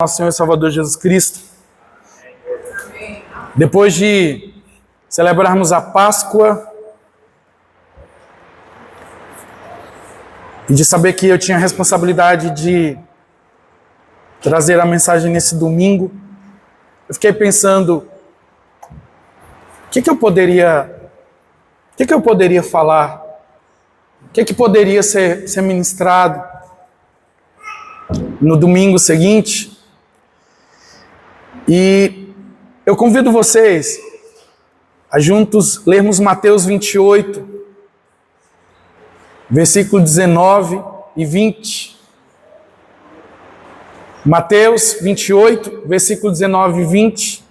Nosso Senhor e Salvador Jesus Cristo. Depois de celebrarmos a Páscoa e de saber que eu tinha a responsabilidade de trazer a mensagem nesse domingo, eu fiquei pensando, o que eu poderia falar? O que poderia ser ministrado no domingo seguinte? E eu convido vocês a juntos lermos Mateus 28, versículo 19 e 20. Mateus 28, versículo 19 e 20.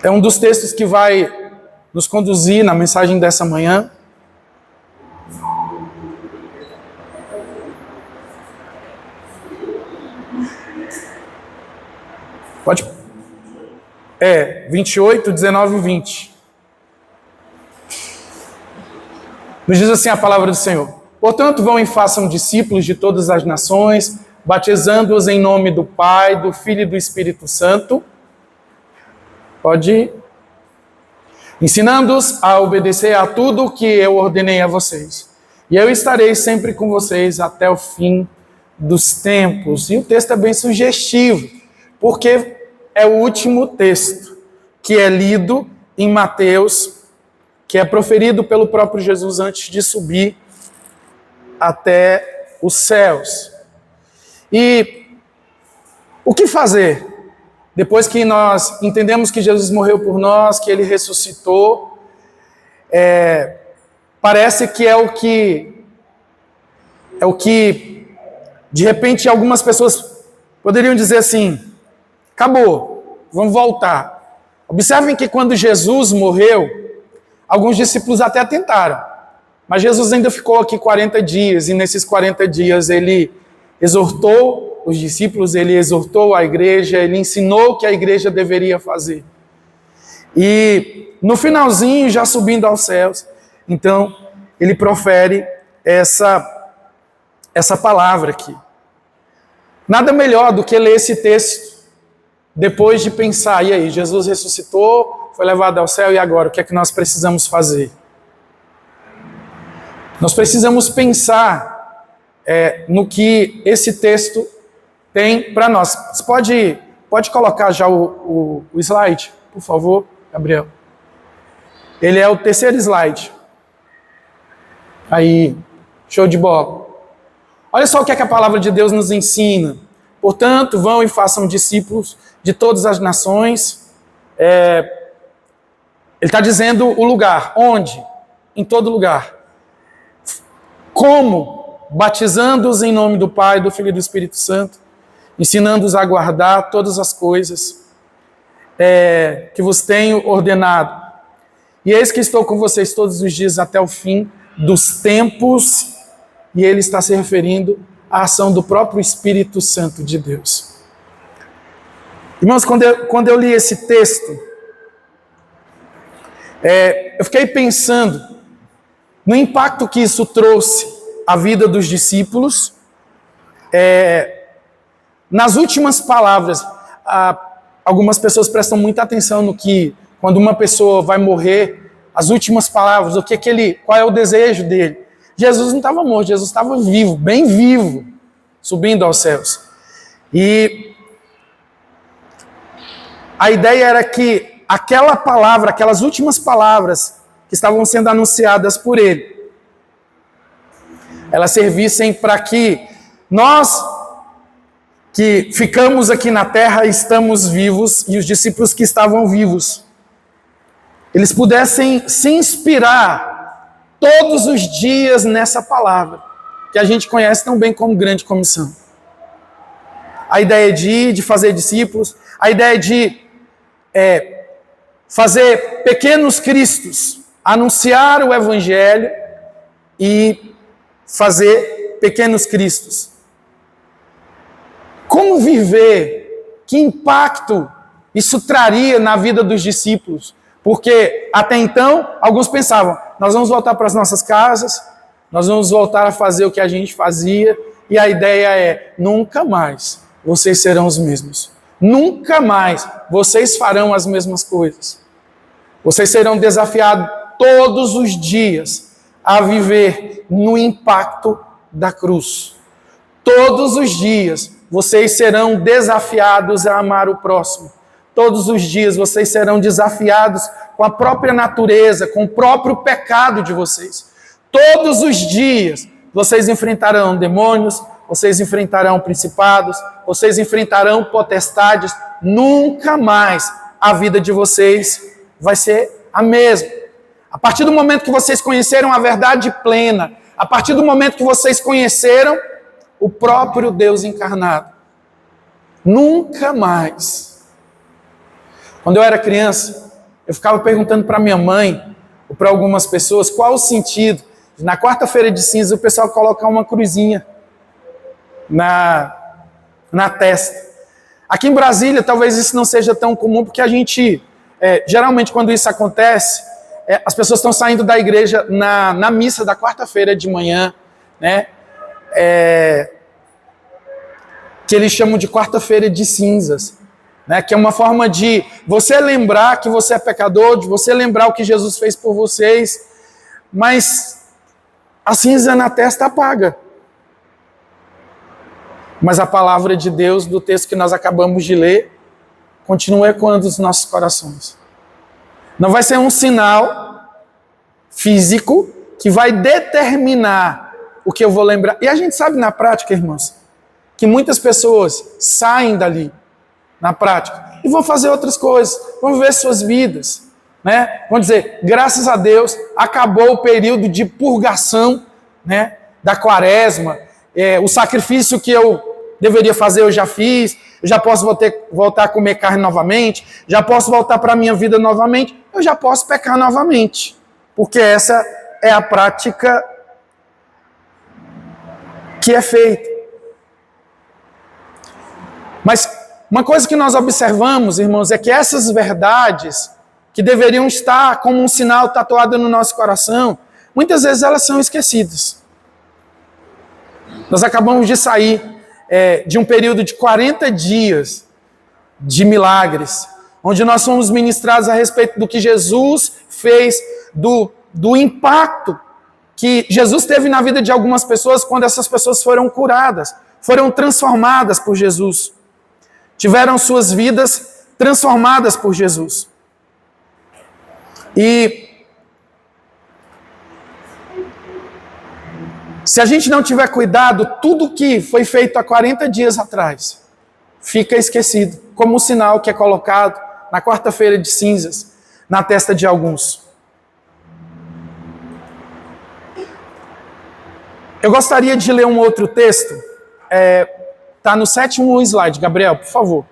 É um dos textos que vai nos conduzir na mensagem dessa manhã. Pode? 28, 19 e 20. Nos diz assim a palavra do Senhor. Portanto, vão e façam discípulos de todas as nações, batizando-os em nome do Pai, do Filho e do Espírito Santo. Pode ir. Ensinando-os a obedecer a tudo o que eu ordenei a vocês. E eu estarei sempre com vocês até o fim dos tempos. E o texto é bem sugestivo, porque é o último texto que é lido em Mateus, que é proferido pelo próprio Jesus antes de subir até os céus. E o que fazer? Depois que nós entendemos que Jesus morreu por nós, que Ele ressuscitou, parece que é o que, de repente, algumas pessoas poderiam dizer assim, acabou, vamos voltar. Observem que quando Jesus morreu, alguns discípulos até tentaram, mas Jesus ainda ficou aqui 40 dias, e nesses 40 dias Ele exortou os discípulos, Ele exortou a igreja, Ele ensinou o que a igreja deveria fazer. E no finalzinho, já subindo aos céus, então Ele profere essa palavra aqui. Nada melhor do que ler esse texto, depois de pensar, e aí, Jesus ressuscitou, foi levado ao céu, e agora, o que é que nós precisamos fazer? Nós precisamos pensar no que esse texto tem para nós. Você pode colocar já o slide, por favor, Gabriel? Ele é o terceiro slide. Aí, show de bola. Olha só o que é que a palavra de Deus nos ensina. Portanto, vão e façam discípulos de todas as nações. Ele está dizendo o lugar. Onde? Em todo lugar. Como? Batizando-os em nome do Pai, do Filho e do Espírito Santo, ensinando-os a guardar todas as coisas que vos tenho ordenado. E eis que estou com vocês todos os dias até o fim dos tempos. E ele está se referindo à ação do próprio Espírito Santo de Deus. Irmãos, quando eu li esse texto, eu fiquei pensando no impacto que isso trouxe à vida dos discípulos. Nas últimas palavras, algumas pessoas prestam muita atenção no que, quando uma pessoa vai morrer, as últimas palavras, qual é o desejo dele. Jesus não estava morto, Jesus estava vivo, bem vivo, subindo aos céus. E a ideia era que aquela palavra, aquelas últimas palavras que estavam sendo anunciadas por ele, elas servissem para que nós, que ficamos aqui na terra, estamos vivos, e os discípulos que estavam vivos, eles pudessem se inspirar todos os dias nessa palavra, que a gente conhece tão bem como grande comissão. A ideia de fazer discípulos, a ideia de fazer pequenos cristos, anunciar o evangelho e fazer pequenos cristos. Como viver? Que impacto isso traria na vida dos discípulos? Porque até então, alguns pensavam, nós vamos voltar para as nossas casas, nós vamos voltar a fazer o que a gente fazia, E a ideia é: nunca mais vocês serão os mesmos. Nunca mais vocês farão as mesmas coisas. Vocês serão desafiados todos os dias a viver no impacto da cruz. Todos os dias vocês serão desafiados a amar o próximo. Todos os dias vocês serão desafiados com a própria natureza, com o próprio pecado de vocês. Todos os dias vocês enfrentarão demônios, vocês enfrentarão principados, vocês enfrentarão potestades. Nunca mais a vida de vocês vai ser a mesma. A partir do momento que vocês conheceram a verdade plena, a partir do momento que vocês conheceram o próprio Deus encarnado, nunca mais. Quando eu era criança, eu ficava perguntando para minha mãe, ou para algumas pessoas, qual o sentido de, na quarta-feira de cinza, o pessoal colocar uma cruzinha na testa. Aqui em Brasília, talvez isso não seja tão comum, porque a gente, geralmente, quando isso acontece, as pessoas estão saindo da igreja na missa da quarta-feira de manhã, né? Que eles chamam de quarta-feira de cinzas, né? Que é uma forma de você lembrar que você é pecador, de você lembrar o que Jesus fez por vocês, mas a cinza na testa apaga. Mas a palavra de Deus, do texto que nós acabamos de ler, continua ecoando nos nossos corações. Não vai ser um sinal físico que vai determinar o que eu vou lembrar. E a gente sabe na prática, irmãos, que muitas pessoas saem dali, na prática, e vão fazer outras coisas, vão viver suas vidas, né? Vão dizer, graças a Deus, acabou o período de purgação, né, da quaresma, o sacrifício que eu deveria fazer eu já fiz, eu já posso voltar a comer carne novamente, já posso voltar para a minha vida novamente, eu já posso pecar novamente, porque essa é a prática que é feita. Mas uma coisa que nós observamos, irmãos, é que essas verdades que deveriam estar como um sinal tatuado no nosso coração, muitas vezes elas são esquecidas. Nós acabamos de sair de um período de 40 dias de milagres, onde nós fomos ministrados a respeito do que Jesus fez, do impacto que Jesus teve na vida de algumas pessoas quando essas pessoas foram curadas, foram transformadas por Jesus, tiveram suas vidas transformadas por Jesus. E se a gente não tiver cuidado, tudo que foi feito há 40 dias atrás fica esquecido, como um sinal que é colocado na quarta-feira de cinzas na testa de alguns. Eu gostaria de ler um outro texto, está no 7º slide, Gabriel, por favor.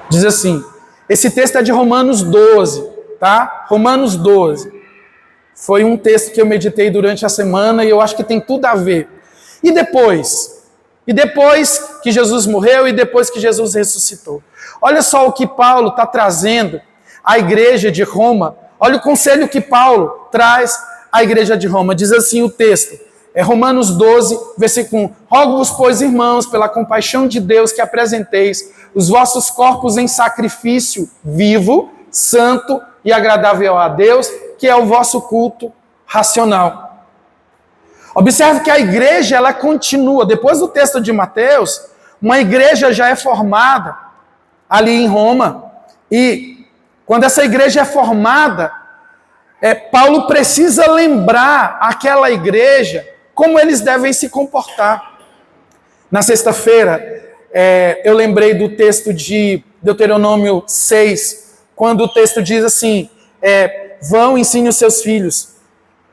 Diz assim, esse texto é de Romanos 12, tá? Romanos 12. Foi um texto que eu meditei durante a semana e eu acho que tem tudo a ver. E depois que Jesus morreu e depois que Jesus ressuscitou. Olha só o que Paulo está trazendo à igreja de Roma. Olha o conselho que Paulo traz à igreja de Roma. Diz assim o texto, Romanos 12, versículo 1. Rogo-vos, pois, irmãos, pela compaixão de Deus, que apresenteis os vossos corpos em sacrifício vivo, santo e agradável a Deus, que é o vosso culto racional. Observe que a igreja, ela continua, depois do texto de Mateus, uma igreja já é formada ali em Roma, e quando essa igreja é formada, Paulo precisa lembrar aquela igreja como eles devem se comportar. Na sexta-feira, eu lembrei do texto de Deuteronômio 6, quando o texto diz assim, vão, ensine os seus filhos,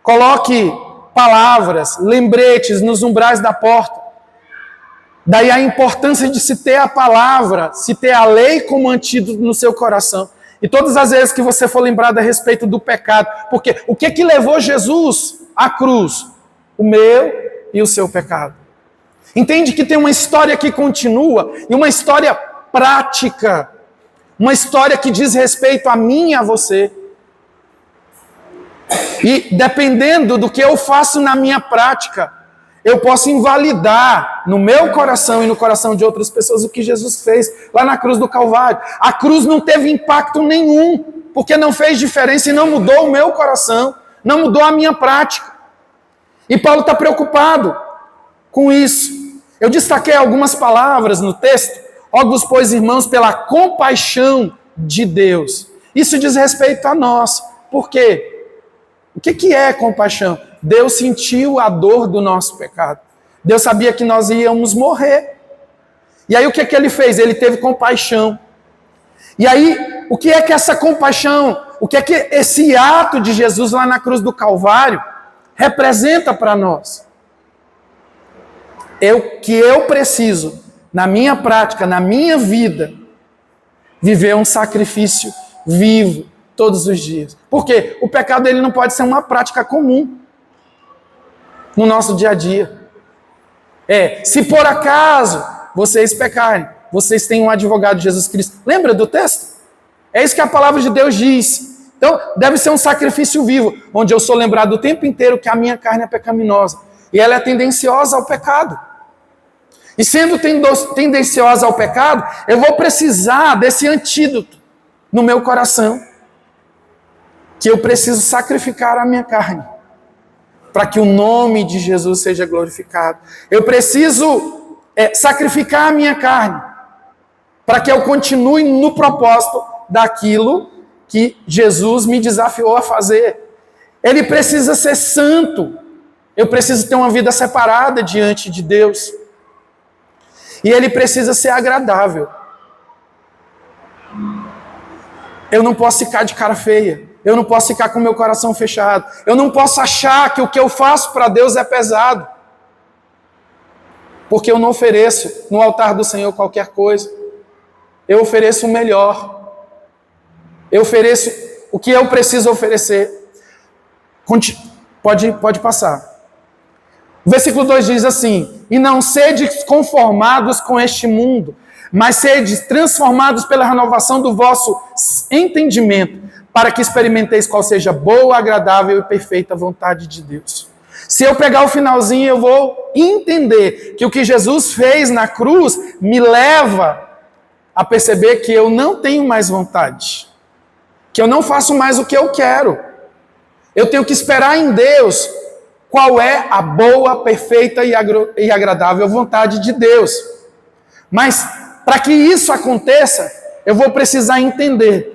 coloque palavras, lembretes nos umbrais da porta. Daí a importância de se ter a palavra, se ter a lei como antídoto no seu coração. E todas as vezes que você for lembrado a respeito do pecado, porque o que levou Jesus à cruz? O meu e o seu pecado. Entende que tem uma história que continua, e uma história prática, uma história que diz respeito a mim e a você. E dependendo do que eu faço na minha prática, eu posso invalidar no meu coração e no coração de outras pessoas o que Jesus fez lá na cruz do Calvário. A cruz não teve impacto nenhum, porque não fez diferença e não mudou o meu coração, não mudou a minha prática. E Paulo está preocupado com isso. Eu destaquei algumas palavras no texto. Rogo-vos, pois, irmãos, pela compaixão de Deus. Isso diz respeito a nós. Por quê? O que é compaixão? Deus sentiu a dor do nosso pecado. Deus sabia que nós íamos morrer. E aí o que ele fez? Ele teve compaixão. E aí, o que é que essa compaixão, o que é que esse ato de Jesus lá na cruz do Calvário representa para nós? Eu preciso, na minha prática, na minha vida, viver um sacrifício vivo todos os dias. Por quê? O pecado ele não pode ser uma prática comum no nosso dia a dia. Se por acaso vocês pecarem, vocês têm um advogado, Jesus Cristo. Lembra do texto? É isso que a palavra de Deus diz. Então, deve ser um sacrifício vivo, onde eu sou lembrado o tempo inteiro que a minha carne é pecaminosa. E ela é tendenciosa ao pecado. E sendo tendenciosa ao pecado, eu vou precisar desse antídoto no meu coração. Que eu preciso sacrificar a minha carne. Para que o nome de Jesus seja glorificado. Eu preciso sacrificar a minha carne. Para que eu continue no propósito daquilo que Jesus me desafiou a fazer. Ele precisa ser santo. Eu preciso ter uma vida separada diante de Deus. E ele precisa ser agradável. Eu não posso ficar de cara feia. Eu não posso ficar com o meu coração fechado. Eu não posso achar que o que eu faço para Deus é pesado. Porque eu não ofereço no altar do Senhor qualquer coisa. Eu ofereço o melhor. Eu ofereço o que eu preciso oferecer. Pode passar. O versículo 2 diz assim: e não sedes conformados com este mundo, mas sedes transformados pela renovação do vosso entendimento, para que experimenteis qual seja boa, agradável e perfeita vontade de Deus. Se eu pegar o finalzinho, eu vou entender que o que Jesus fez na cruz me leva a perceber que eu não tenho mais vontade, que eu não faço mais o que eu quero. Eu tenho que esperar em Deus qual é a boa, perfeita e agradável vontade de Deus. Mas, para que isso aconteça, eu vou precisar entender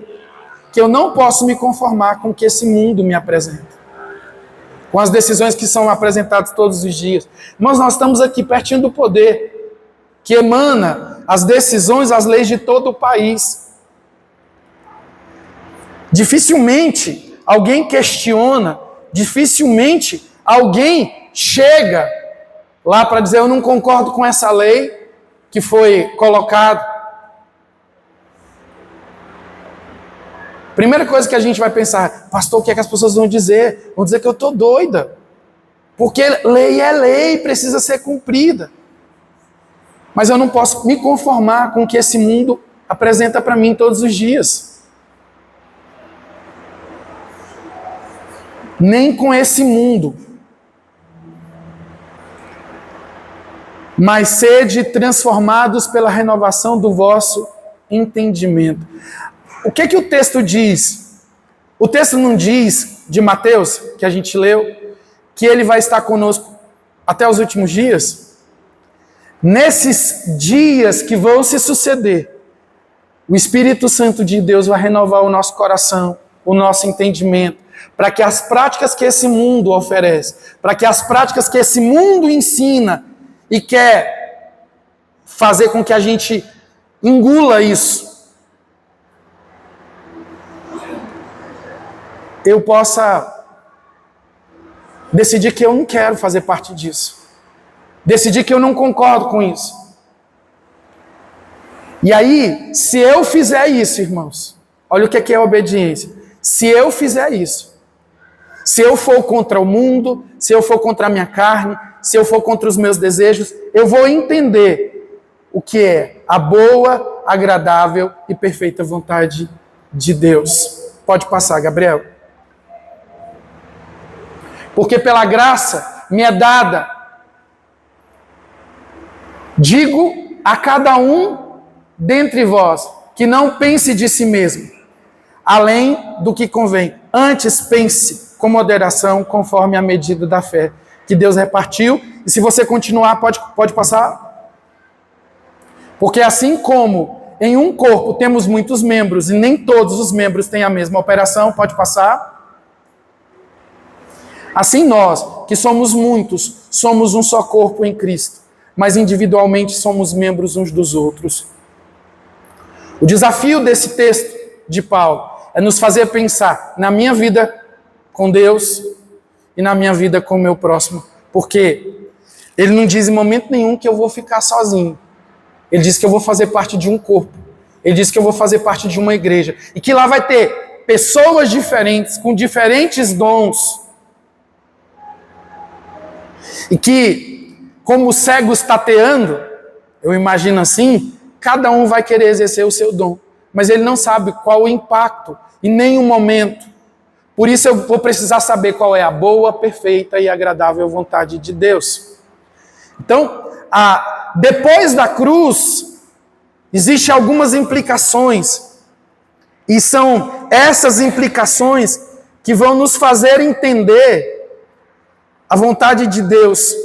que eu não posso me conformar com o que esse mundo me apresenta. Com as decisões que são apresentadas todos os dias. Mas nós estamos aqui pertinho do poder, que emana as decisões, as leis de todo o país. Dificilmente alguém questiona, dificilmente alguém chega lá para dizer: eu não concordo com essa lei que foi colocada. Primeira coisa que a gente vai pensar: pastor, o que é que as pessoas vão dizer? Vão dizer que eu estou doida. Porque lei é lei, precisa ser cumprida. Mas eu não posso me conformar com o que esse mundo apresenta para mim todos os dias. Nem com esse mundo. Mas sede transformados pela renovação do vosso entendimento. O que o texto diz? O texto não diz, de Mateus, que a gente leu, que ele vai estar conosco até os últimos dias? Nesses dias que vão se suceder, o Espírito Santo de Deus vai renovar o nosso coração, o nosso entendimento, para que as práticas que esse mundo oferece, para que as práticas que esse mundo ensina e quer fazer com que a gente engula isso, eu possa decidir que eu não quero fazer parte disso. Decidir que eu não concordo com isso. E aí, se eu fizer isso, irmãos, olha o que é obediência. Se eu fizer isso, se eu for contra o mundo, se eu for contra a minha carne, se eu for contra os meus desejos, eu vou entender o que é a boa, agradável e perfeita vontade de Deus. Pode passar, Gabriel. porque pela graça me é dada. Digo a cada um dentre vós que não pense de si mesmo, além do que convém. Antes pense com moderação, conforme a medida da fé que Deus repartiu. E se você continuar, pode passar. Porque assim como em um corpo temos muitos membros e nem todos os membros têm a mesma operação, pode passar. Assim nós, que somos muitos, somos um só corpo em Cristo, mas individualmente somos membros uns dos outros. O desafio desse texto de Paulo é nos fazer pensar na minha vida com Deus e na minha vida com o meu próximo. Porque ele não diz em momento nenhum que eu vou ficar sozinho. Ele diz que eu vou fazer parte de um corpo. Ele diz que eu vou fazer parte de uma igreja. E que lá vai ter pessoas diferentes, com diferentes dons. E que, como cegos tateando, eu imagino assim, cada um vai querer exercer o seu dom. Mas ele não sabe qual o impacto em nenhum momento. Por isso eu vou precisar saber qual é a boa, perfeita e agradável vontade de Deus. Então, depois da cruz, existem algumas implicações. E são essas implicações que vão nos fazer entender a vontade de Deus.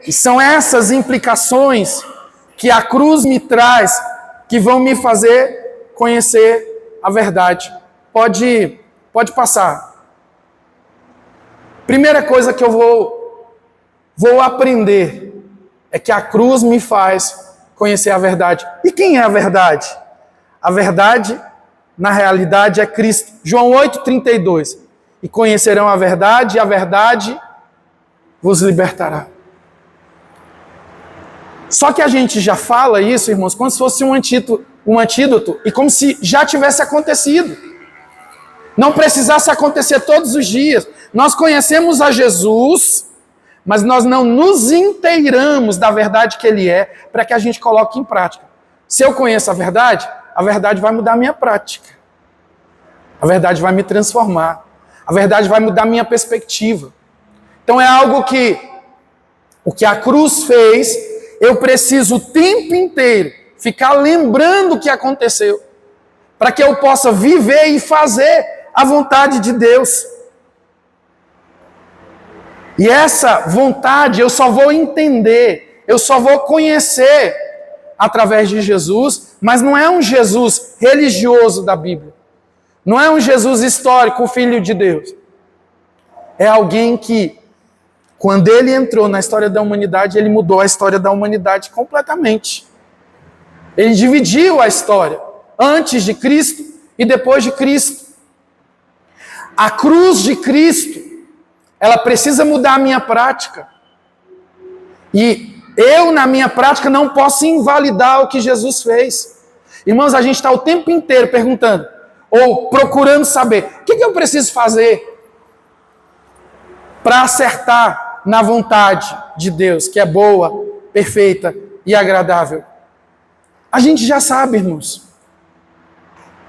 E são essas implicações que a cruz me traz, que vão me fazer conhecer a verdade. Pode passar. Primeira coisa que eu vou aprender é que a cruz me faz conhecer a verdade. E quem é a verdade? A verdade, na realidade, é Cristo. João 8,32. E conhecerão a verdade, e a verdade vos libertará. Só que a gente já fala isso, irmãos, como se fosse um antídoto e como se já tivesse acontecido. Não precisasse acontecer todos os dias. Nós conhecemos a Jesus, mas nós não nos inteiramos da verdade que Ele é para que a gente coloque em prática. Se eu conheço a verdade vai mudar a minha prática. A verdade vai me transformar. A verdade vai mudar a minha perspectiva. Então é algo que o que a cruz fez, eu preciso o tempo inteiro ficar lembrando o que aconteceu, para que eu possa viver e fazer a vontade de Deus. E essa vontade eu só vou entender, eu só vou conhecer através de Jesus, mas não é um Jesus religioso da Bíblia. Não é um Jesus histórico, o Filho de Deus. É alguém que, quando ele entrou na história da humanidade, ele mudou a história da humanidade completamente. Ele dividiu a história, antes de Cristo e depois de Cristo. A cruz de Cristo, ela precisa mudar a minha prática. E eu, na minha prática, não posso invalidar o que Jesus fez. Irmãos, a gente está o tempo inteiro perguntando, ou procurando saber, o que eu preciso fazer para acertar na vontade de Deus, que é boa, perfeita e agradável. A gente já sabe, irmãos.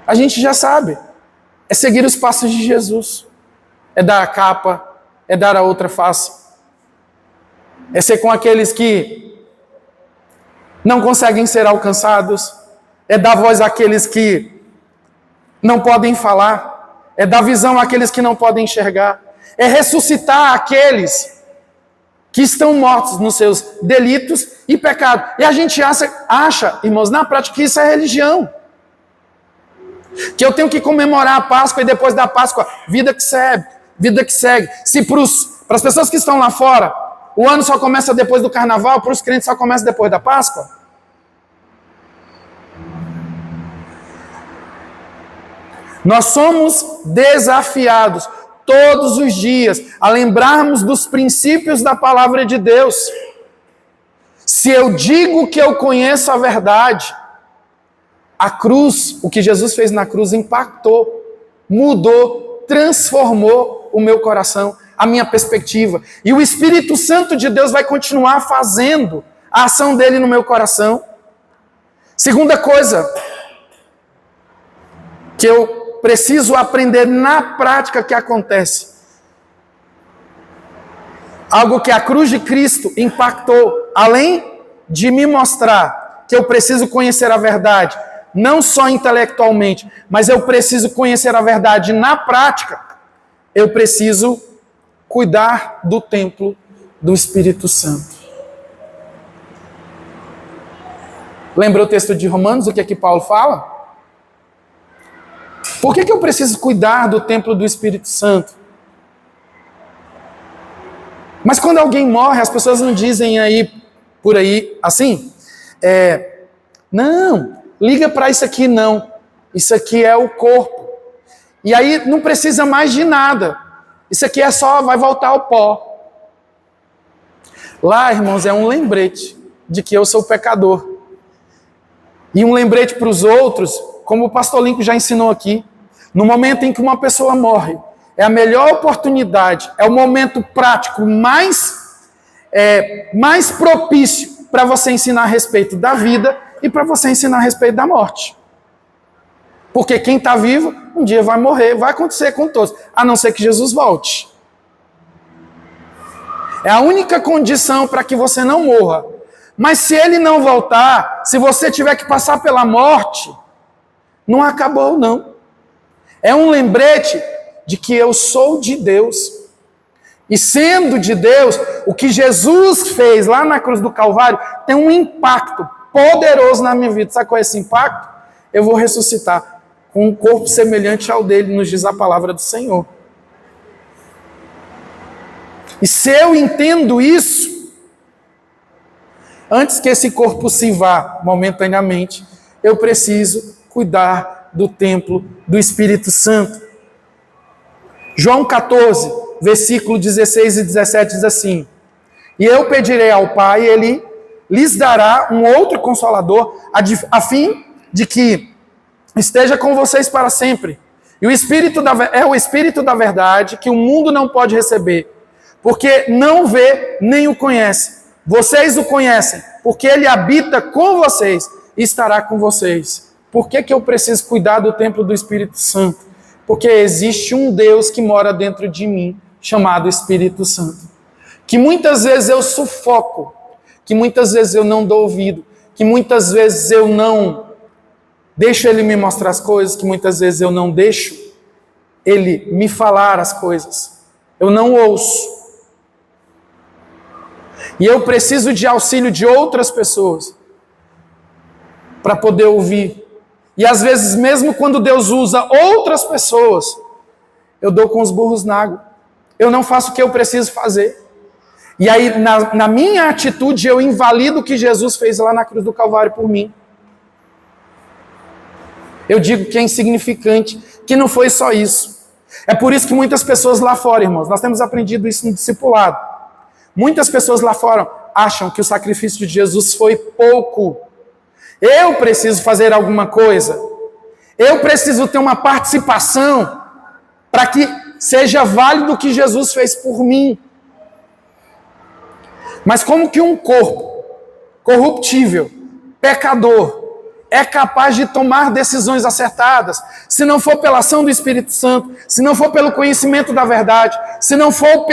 A gente já sabe. É seguir os passos de Jesus. É dar a capa, é dar a outra face. É ser com aqueles que não conseguem ser alcançados. É dar voz àqueles que não podem falar. É dar visão àqueles que não podem enxergar. É ressuscitar aqueles que estão mortos nos seus delitos e pecados. E a gente acha, irmãos, na prática que isso é religião. Que eu tenho que comemorar a Páscoa e depois da Páscoa, vida que segue. Se para as pessoas que estão lá fora, o ano só começa depois do carnaval, para os crentes só começa depois da Páscoa. Nós somos desafiados todos os dias a lembrarmos dos princípios da palavra de Deus. Se eu digo que eu conheço a verdade, a cruz, o que Jesus fez na cruz impactou, mudou, transformou o meu coração, a minha perspectiva. E o Espírito Santo de Deus vai continuar fazendo a ação dele no meu coração. Segunda coisa que eu preciso aprender na prática que acontece Algo que a cruz de Cristo impactou, além de me mostrar que eu preciso conhecer a verdade, não só intelectualmente, mas eu preciso conhecer a verdade na prática, eu preciso cuidar do templo do Espírito Santo. Lembra o texto de Romanos, o que é que Paulo fala? Por que eu preciso cuidar do templo do Espírito Santo? Mas quando alguém morre, as pessoas não dizem por aí assim, não, liga para isso aqui não, isso aqui é o corpo. E aí não precisa mais de nada, isso aqui vai voltar ao pó. Lá, irmãos, é um lembrete de que eu sou pecador. E um lembrete para os outros, como o pastor Lincoln já ensinou aqui, no momento em que uma pessoa morre, é a melhor oportunidade, é o momento prático mais propício para você ensinar a respeito da vida e para você ensinar a respeito da morte. Porque quem está vivo, um dia vai morrer, vai acontecer com todos, a não ser que Jesus volte. É a única condição para que você não morra. Mas se ele não voltar, se você tiver que passar pela morte, não acabou não. É um lembrete de que eu sou de Deus. E sendo de Deus, o que Jesus fez lá na cruz do Calvário tem um impacto poderoso na minha vida. Sabe qual é esse impacto? Eu vou ressuscitar com um corpo semelhante ao dele, nos diz a palavra do Senhor. E se eu entendo isso, antes que esse corpo se vá momentaneamente, eu preciso cuidar do templo do Espírito Santo. João 14, versículo 16 e 17 diz assim: E eu pedirei ao Pai, e Ele lhes dará um outro Consolador, a fim de que esteja com vocês para sempre. E o Espírito é o Espírito da verdade, que o mundo não pode receber, porque não vê nem o conhece. Vocês o conhecem, porque Ele habita com vocês e estará com vocês. Por que eu preciso cuidar do templo do Espírito Santo? Porque existe um Deus que mora dentro de mim, chamado Espírito Santo. Que muitas vezes eu sufoco, que muitas vezes eu não dou ouvido, que muitas vezes eu não deixo Ele me mostrar as coisas, que muitas vezes eu não deixo Ele me falar as coisas. Eu não ouço. E eu preciso de auxílio de outras pessoas para poder ouvir. E às vezes, mesmo quando Deus usa outras pessoas, eu dou com os burros na água. Eu não faço o que eu preciso fazer. E aí, na minha atitude, eu invalido o que Jesus fez lá na cruz do Calvário por mim. Eu digo que é insignificante, que não foi só isso. É por isso que muitas pessoas lá fora, irmãos, nós temos aprendido isso no discipulado. Muitas pessoas lá fora acham que o sacrifício de Jesus foi pouco. Eu preciso fazer alguma coisa. Eu preciso ter uma participação para que seja válido o que Jesus fez por mim. Mas como que um corpo corruptível, pecador, é capaz de tomar decisões acertadas, se não for pela ação do Espírito Santo, se não for pelo conhecimento da verdade, se não for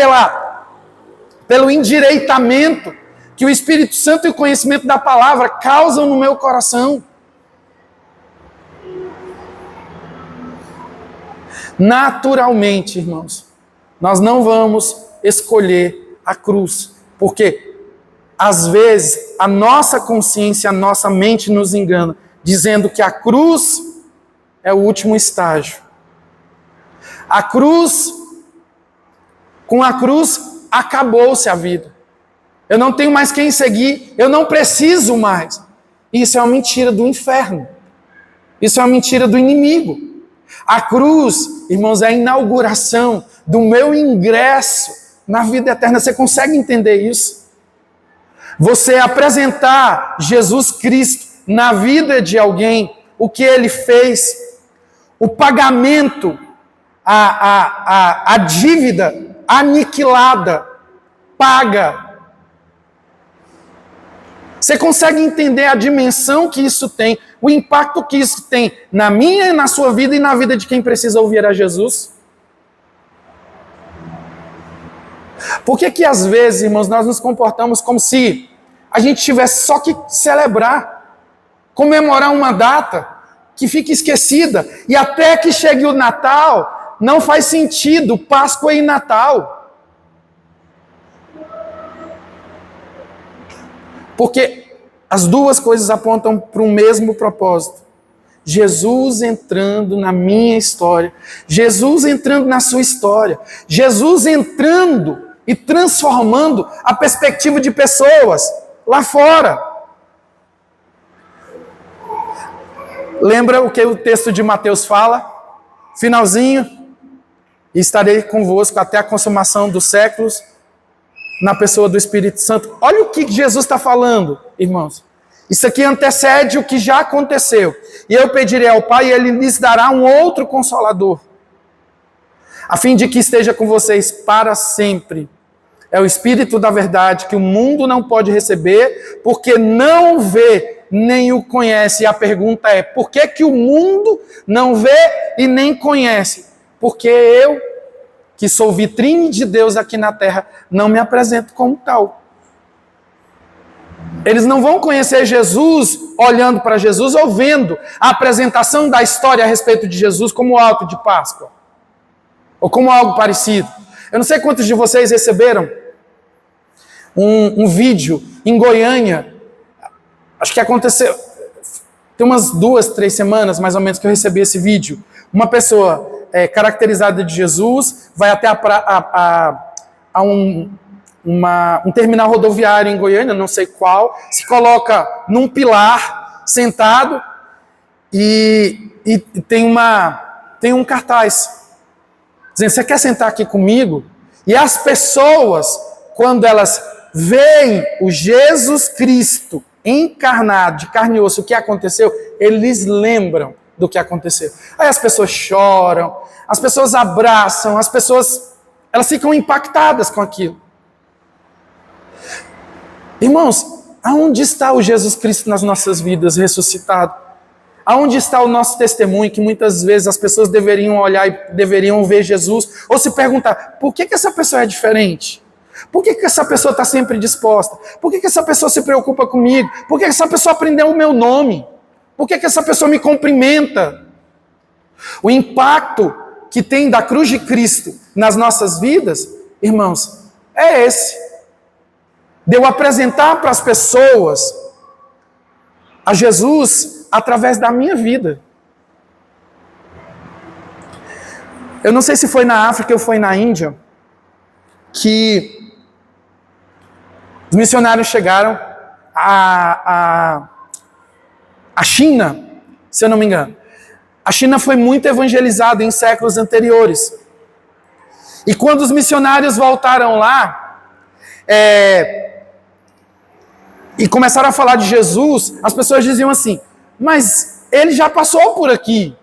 pelo endireitamento que o Espírito Santo e o conhecimento da palavra causam no meu coração? Naturalmente, irmãos, nós não vamos escolher a cruz, porque às vezes a nossa consciência, a nossa mente nos engana, dizendo que a cruz é o último estágio. Com a cruz acabou-se a vida. Eu não tenho mais quem seguir, eu não preciso mais. Isso é uma mentira do inferno. Isso é uma mentira do inimigo. A cruz, irmãos, é a inauguração do meu ingresso na vida eterna. Você consegue entender isso? Você apresentar Jesus Cristo na vida de alguém, o que Ele fez, o pagamento, a dívida aniquilada, paga. Você consegue entender a dimensão que isso tem, o impacto que isso tem na minha e na sua vida e na vida de quem precisa ouvir a Jesus? Por que que às vezes, irmãos, nós nos comportamos como se a gente tivesse só que celebrar, comemorar uma data que fica esquecida, e até que chegue o Natal, não faz sentido Páscoa e Natal. Porque as duas coisas apontam para o mesmo propósito. Jesus entrando na minha história, Jesus entrando na sua história, Jesus entrando e transformando a perspectiva de pessoas lá fora. Lembra o que o texto de Mateus fala? Finalzinho, e estarei convosco até a consumação dos séculos, na pessoa do Espírito Santo. Olha o que Jesus está falando, irmãos. Isso aqui antecede o que já aconteceu. E eu pedirei ao Pai, e Ele lhes dará um outro Consolador, a fim de que esteja com vocês para sempre. É o Espírito da verdade, que o mundo não pode receber, porque não vê nem o conhece. E a pergunta é, por que que o mundo não vê e nem conhece? Porque eu, que sou vitrine de Deus aqui na terra, não me apresento como tal. Eles não vão conhecer Jesus olhando para Jesus ou vendo a apresentação da história a respeito de Jesus como algo de Páscoa, ou como algo parecido. Eu não sei quantos de vocês receberam um vídeo em Goiânia, acho que aconteceu, tem umas 2, 3 semanas mais ou menos que eu recebi esse vídeo. Uma pessoa caracterizada de Jesus vai até um terminal rodoviário em Goiânia, não sei qual, se coloca num pilar, sentado, e tem um cartaz dizendo, você quer sentar aqui comigo? E as pessoas, quando elas veem o Jesus Cristo encarnado, de carne e osso, o que aconteceu, eles lembram do que aconteceu. Aí as pessoas choram, as pessoas abraçam, as pessoas, elas ficam impactadas com aquilo. Irmãos, aonde está o Jesus Cristo nas nossas vidas ressuscitado? Aonde está o nosso testemunho que muitas vezes as pessoas deveriam olhar e deveriam ver Jesus? Ou se perguntar, por que essa pessoa é diferente? Por que essa pessoa está sempre disposta? Por que essa pessoa se preocupa comigo? Por que essa pessoa aprendeu o meu nome? Por que essa pessoa me cumprimenta? O impacto que tem da cruz de Cristo nas nossas vidas, irmãos, é esse. De eu apresentar para as pessoas a Jesus através da minha vida. Eu não sei se foi na África ou foi na Índia que os missionários chegaram à China, se eu não me engano. A China foi muito evangelizada em séculos anteriores. E quando os missionários voltaram lá, e começaram a falar de Jesus, as pessoas diziam assim, mas ele já passou por aqui.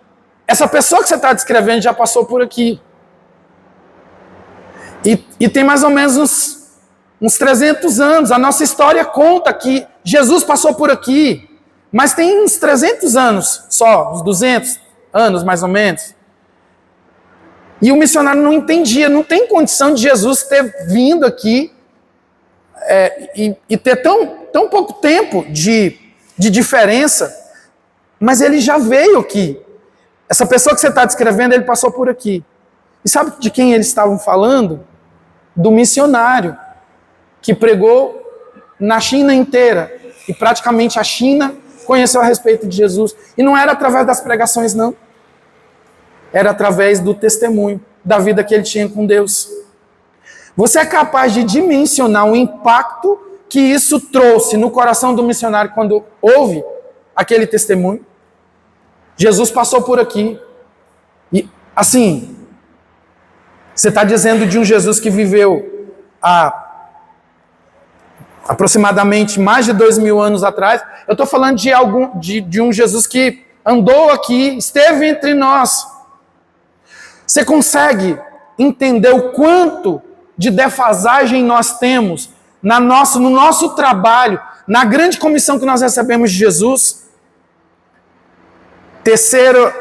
Essa pessoa que você está descrevendo já passou por aqui. E tem mais ou menos uns 300 anos. A nossa história conta que Jesus passou por aqui. Mas tem uns 300 anos só, uns 200 anos mais ou menos. E o missionário não entendia, não tem condição de Jesus ter vindo aqui e ter tão pouco tempo de diferença, mas ele já veio aqui. Essa pessoa que você está descrevendo, ele passou por aqui. E sabe de quem eles estavam falando? Do missionário, que pregou na China inteira. E praticamente a China conheceu a respeito de Jesus. E não era através das pregações, não. Era através do testemunho, da vida que ele tinha com Deus. Você é capaz de dimensionar o impacto que isso trouxe no coração do missionário quando ouve aquele testemunho? Jesus passou por aqui. E, assim, você está dizendo de um Jesus que viveu há aproximadamente mais de 2000 anos atrás. Eu estou falando de um Jesus que andou aqui, esteve entre nós. Você consegue entender o quanto de defasagem nós temos no nosso trabalho, na grande comissão que nós recebemos de Jesus? Terceiro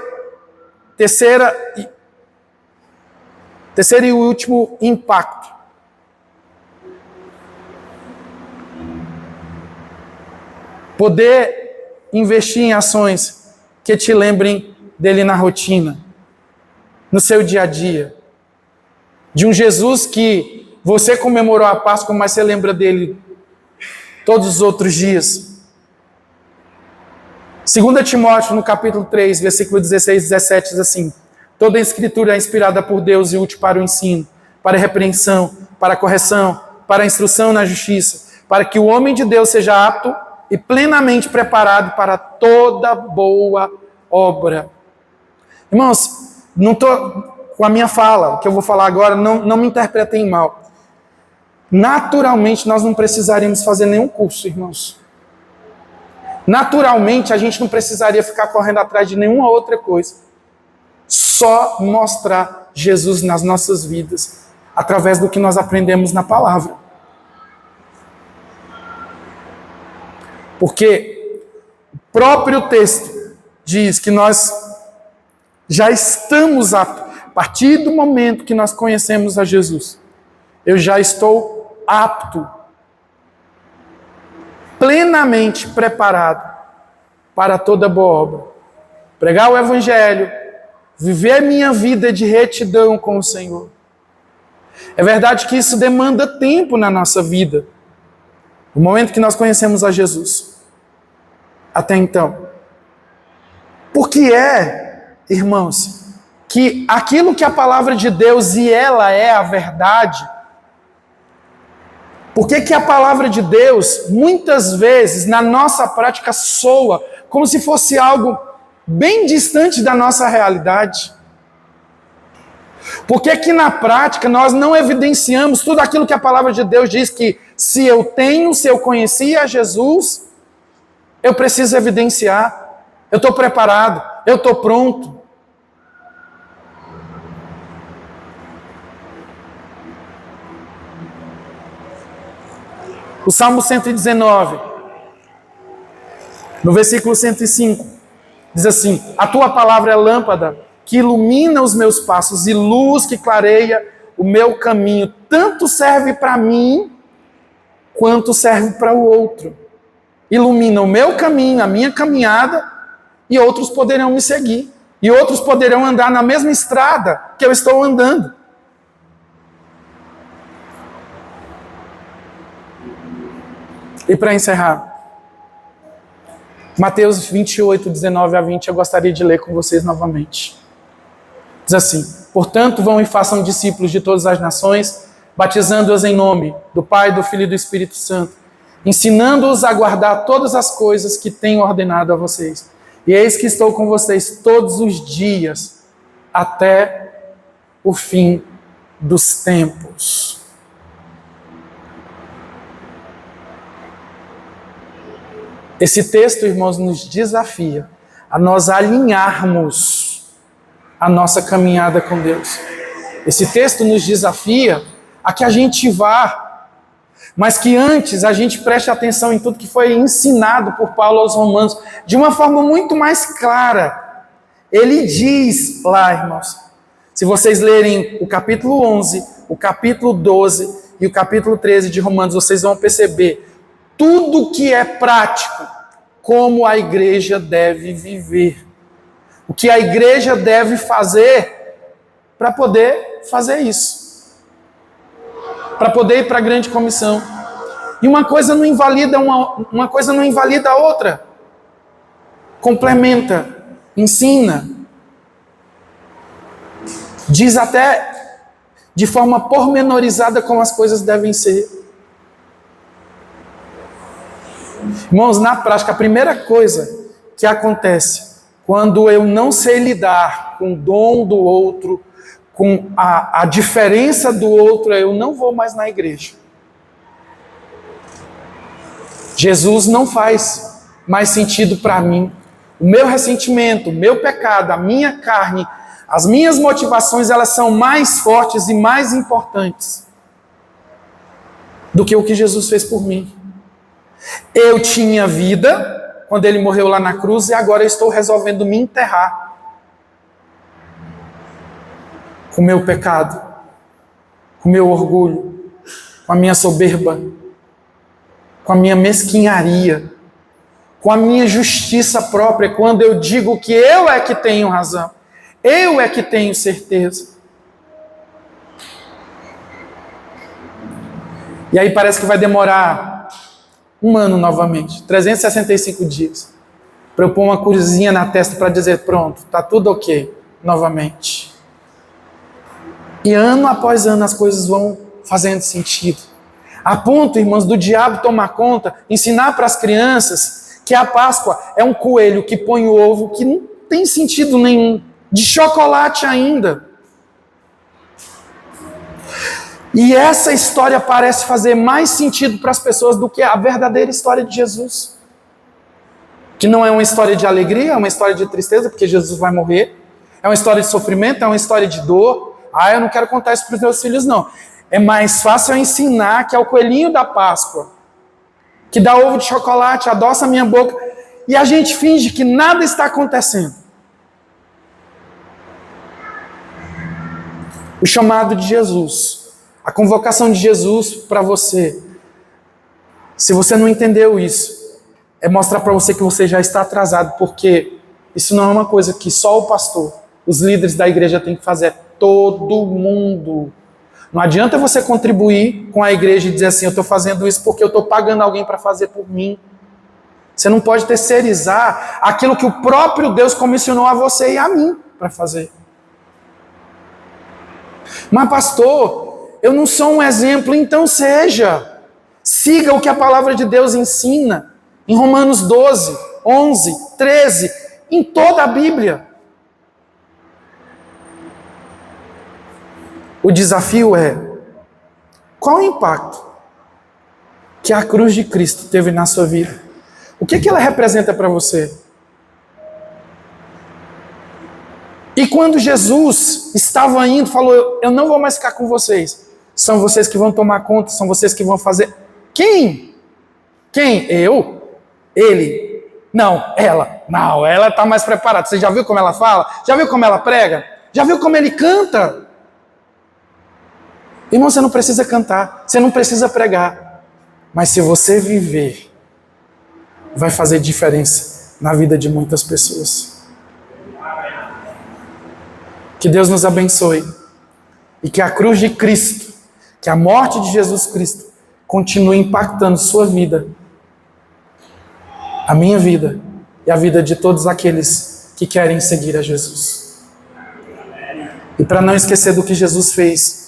e último impacto. Poder investir em ações que te lembrem dele na rotina, no seu dia a dia. De um Jesus que você comemorou a Páscoa, mas você lembra dele todos os outros dias. 2 Timóteo, no capítulo 3, versículo 16 e 17, diz assim: toda a escritura é inspirada por Deus e útil para o ensino, para a repreensão, para a correção, para a instrução na justiça, para que o homem de Deus seja apto e plenamente preparado para toda boa obra. Irmãos, não estou com a minha fala, o que eu vou falar agora, não me interpretem mal. Naturalmente, nós não precisaríamos fazer nenhum curso, irmãos. Naturalmente, a gente não precisaria ficar correndo atrás de nenhuma outra coisa. Só mostrar Jesus nas nossas vidas, através do que nós aprendemos na palavra. Porque o próprio texto diz que nós já estamos aptos. A partir do momento que nós conhecemos a Jesus, eu já estou apto, plenamente preparado para toda boa obra. Pregar o Evangelho, viver minha vida de retidão com o Senhor. É verdade que isso demanda tempo na nossa vida. O momento que nós conhecemos a Jesus. Até então. Porque irmãos, que aquilo que a palavra de Deus e ela é a verdade. Por que a palavra de Deus, muitas vezes, na nossa prática, soa como se fosse algo bem distante da nossa realidade? Por que na prática nós não evidenciamos tudo aquilo que a palavra de Deus diz que se eu conheci a Jesus, eu preciso evidenciar, eu estou preparado, eu estou pronto. O Salmo 119, no versículo 105, diz assim: a tua palavra é lâmpada que ilumina os meus passos e luz que clareia o meu caminho. Tanto serve para mim, quanto serve para o outro. Ilumina o meu caminho, a minha caminhada, e outros poderão me seguir. E outros poderão andar na mesma estrada que eu estou andando. E para encerrar, Mateus 28, 19 a 20, eu gostaria de ler com vocês novamente. Diz assim: portanto, vão e façam discípulos de todas as nações, batizando-os em nome do Pai, do Filho e do Espírito Santo, ensinando-os a guardar todas as coisas que tenho ordenado a vocês. E eis que estou com vocês todos os dias, até o fim dos tempos. Esse texto, irmãos, nos desafia a nós alinharmos a nossa caminhada com Deus. Esse texto nos desafia a que a gente vá, mas que antes a gente preste atenção em tudo que foi ensinado por Paulo aos Romanos, de uma forma muito mais clara. Ele diz lá, irmãos, se vocês lerem o capítulo 11, o capítulo 12 e o capítulo 13 de Romanos, vocês vão perceber tudo que é prático, como a igreja deve viver. O que a igreja deve fazer para poder fazer isso. Para poder ir para a grande comissão. E uma coisa não invalida uma coisa não invalida a outra. Complementa, ensina. Diz até de forma pormenorizada como as coisas devem ser. Irmãos, na prática, a primeira coisa que acontece quando eu não sei lidar com o dom do outro, com a diferença do outro, eu não vou mais na igreja. Jesus não faz mais sentido para mim. O meu ressentimento, o meu pecado, a minha carne, as minhas motivações, elas são mais fortes e mais importantes do que o que Jesus fez por mim. Eu tinha vida quando ele morreu lá na cruz e agora eu estou resolvendo me enterrar com o meu pecado, com o meu orgulho, com a minha soberba, com a minha mesquinharia, com a minha justiça própria, quando eu digo que eu é que tenho razão, eu é que tenho certeza. E aí parece que vai demorar 1 ano novamente, 365 dias, para eu pôr uma cruzinha na testa para dizer, pronto, está tudo ok, novamente. E ano após ano as coisas vão fazendo sentido. A ponto, irmãos, do diabo tomar conta, ensinar para as crianças que a Páscoa é um coelho que põe o ovo que não tem sentido nenhum, de chocolate ainda. E essa história parece fazer mais sentido para as pessoas do que a verdadeira história de Jesus. Que não é uma história de alegria, é uma história de tristeza, porque Jesus vai morrer. É uma história de sofrimento, é uma história de dor. Ah, eu não quero contar isso para os meus filhos, não. É mais fácil eu ensinar que é o coelhinho da Páscoa, que dá ovo de chocolate, adoça a minha boca, e a gente finge que nada está acontecendo. O chamado de Jesus, a convocação de Jesus para você, se você não entendeu isso, é mostrar para você que você já está atrasado, porque isso não é uma coisa que só o pastor, os líderes da igreja têm que fazer, é todo mundo. Não adianta você contribuir com a igreja e dizer assim, eu estou fazendo isso porque eu estou pagando alguém para fazer por mim. Você não pode terceirizar aquilo que o próprio Deus comissionou a você e a mim para fazer. Mas pastor, eu não sou um exemplo, então seja. Siga o que a palavra de Deus ensina em Romanos 12, 11, 13, em toda a Bíblia. O desafio é, qual o impacto que a cruz de Cristo teve na sua vida? O que ela representa para você? E quando Jesus estava indo, falou, eu não vou mais ficar com vocês. São vocês que vão tomar conta, são vocês que vão fazer. Quem? Quem? Eu? Ele? Não, ela. Não, ela está mais preparada. Você já viu como ela fala? Já viu como ela prega? Já viu como ele canta? Irmão, você não precisa cantar, você não precisa pregar. Mas se você viver, vai fazer diferença na vida de muitas pessoas. Que Deus nos abençoe. E que a cruz de Cristo, que a morte de Jesus Cristo, continue impactando sua vida, a minha vida e a vida de todos aqueles que querem seguir a Jesus. E para não esquecer do que Jesus fez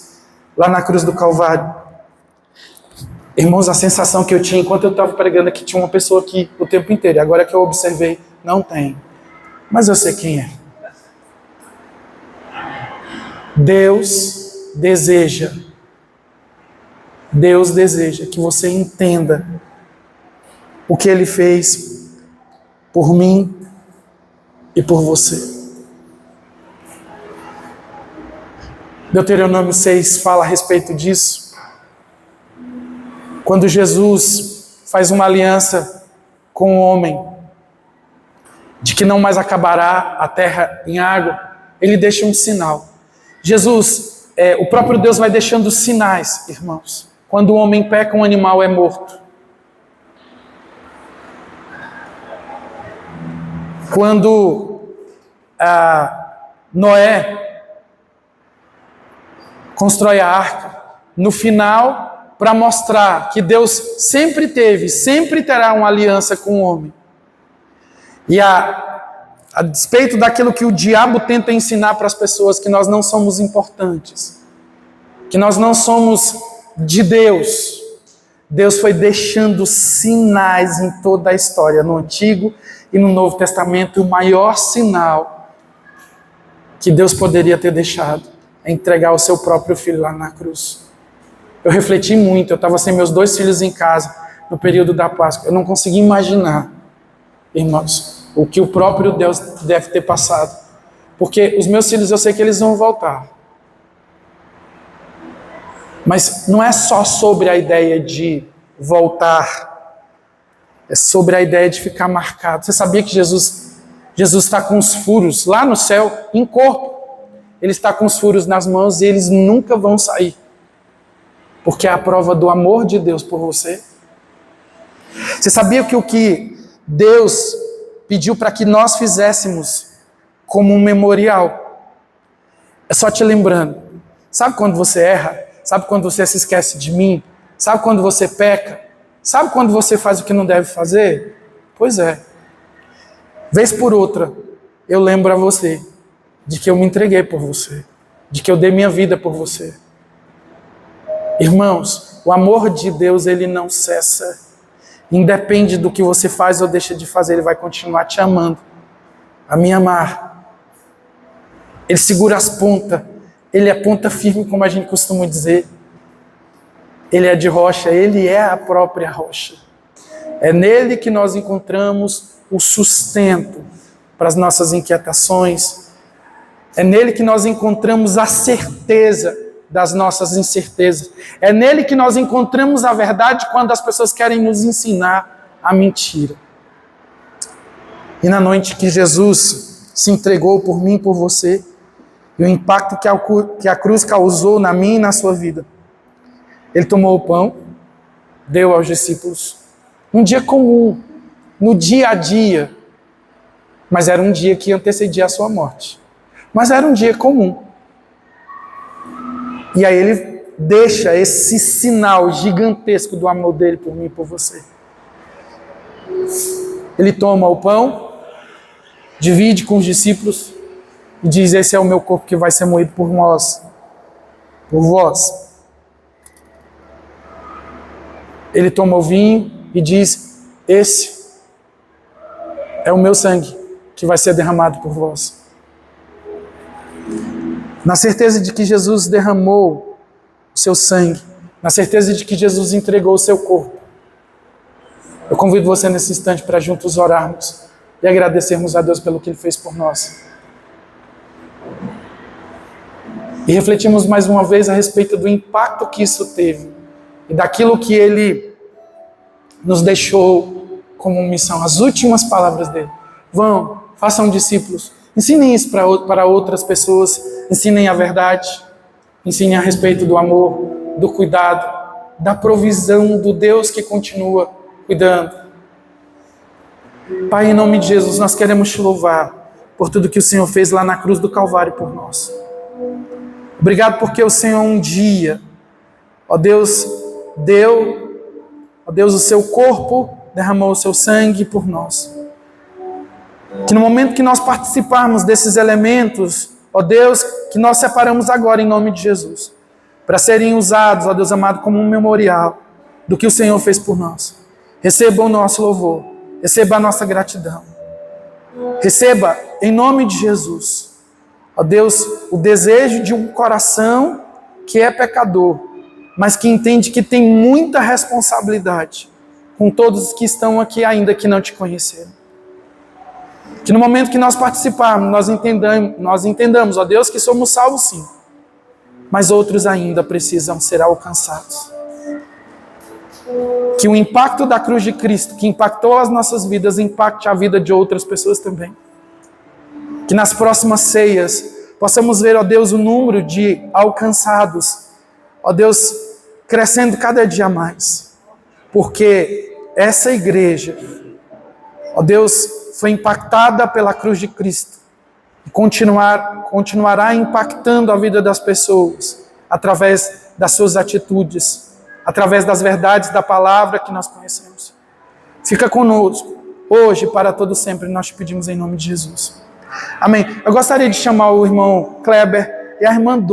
lá na cruz do Calvário. Irmãos, a sensação que eu tinha enquanto eu estava pregando é que tinha uma pessoa aqui o tempo inteiro. E agora que eu observei, não tem. Mas eu sei quem é. Deus deseja que você entenda o que Ele fez por mim e por você. Deuteronômio 6 fala a respeito disso. Quando Jesus faz uma aliança com o homem, de que não mais acabará a terra em água, Ele deixa um sinal. Jesus, o próprio Deus vai deixando sinais, irmãos. Quando o homem peca, um animal é morto. Quando Noé constrói a arca, no final, para mostrar que Deus sempre teve, sempre terá uma aliança com o homem. E a despeito daquilo que o diabo tenta ensinar para as pessoas, que nós não somos importantes, que nós não somos de Deus, Deus foi deixando sinais em toda a história, no Antigo e no Novo Testamento, e o maior sinal que Deus poderia ter deixado é entregar o seu próprio filho lá na cruz. Eu refleti muito, eu estava sem meus 2 filhos em casa, no período da Páscoa, eu não consegui imaginar, irmãos, o que o próprio Deus deve ter passado, porque os meus filhos, eu sei que eles vão voltar, mas não é só sobre a ideia de voltar, é sobre a ideia de ficar marcado. Você sabia que Jesus está com os furos lá no céu, em corpo, Ele está com os furos nas mãos e eles nunca vão sair. Porque é a prova do amor de Deus por você. Você sabia que o que Deus pediu para que nós fizéssemos como um memorial. É só te lembrando. Sabe quando você erra? Sabe quando você se esquece de mim? Sabe quando você peca? Sabe quando você faz o que não deve fazer? Pois é. Vez por outra, eu lembro a você de que eu me entreguei por você, de que eu dei minha vida por você. Irmãos, o amor de Deus, ele não cessa. Independe do que você faz ou deixa de fazer, ele vai continuar te amando, a me amar. Ele segura as pontas, ele é ponta firme, como a gente costuma dizer. Ele é de rocha, ele é a própria rocha. É nele que nós encontramos o sustento para as nossas inquietações. É nele que nós encontramos a certeza das nossas incertezas. É nele que nós encontramos a verdade quando as pessoas querem nos ensinar a mentira. E na noite que Jesus se entregou por mim e por você, e o impacto que a cruz causou na minha e na sua vida, ele tomou o pão, deu aos discípulos. Um dia comum, no dia a dia, mas era um dia que antecedia a sua morte. Mas era um dia comum. E aí ele deixa esse sinal gigantesco do amor dele por mim e por você. Ele toma o pão, divide com os discípulos e diz: esse é o meu corpo que vai ser moído por nós, por vós. Ele toma o vinho e diz: esse é o meu sangue que vai ser derramado por vós. Na certeza de que Jesus derramou o seu sangue, na certeza de que Jesus entregou o seu corpo, eu convido você nesse instante para juntos orarmos e agradecermos a Deus pelo que Ele fez por nós. E refletimos mais uma vez a respeito do impacto que isso teve e daquilo que Ele nos deixou como missão, as últimas palavras dele. Vão, façam discípulos, ensinem isso para outras pessoas, ensinem a verdade, ensinem a respeito do amor, do cuidado, da provisão do Deus que continua cuidando. Pai, em nome de Jesus, nós queremos te louvar por tudo que o Senhor fez lá na cruz do Calvário por nós. Obrigado porque o Senhor um dia, ó Deus, deu, ó Deus, o seu corpo, derramou o seu sangue por nós. Que no momento que nós participarmos desses elementos, ó Deus, que nós separamos agora em nome de Jesus, para serem usados, ó Deus amado, como um memorial do que o Senhor fez por nós. Receba o nosso louvor, receba a nossa gratidão. Receba, em nome de Jesus, ó Deus, o desejo de um coração que é pecador, mas que entende que tem muita responsabilidade com todos que estão aqui ainda que não te conheceram. Que no momento que nós participarmos, nós entendamos, ó Deus, que somos salvos sim, mas outros ainda precisam ser alcançados. Que o impacto da cruz de Cristo, que impactou as nossas vidas, impacte a vida de outras pessoas também. Que nas próximas ceias possamos ver, ó Deus, o número de alcançados, ó Deus, crescendo cada dia mais. Porque essa igreja, ó Deus, foi impactada pela cruz de Cristo e continuará impactando a vida das pessoas através das suas atitudes, através das verdades da palavra que nós conhecemos. Fica conosco, hoje e para todo sempre, nós te pedimos em nome de Jesus. Amém. Eu gostaria de chamar o irmão Kleber e a irmã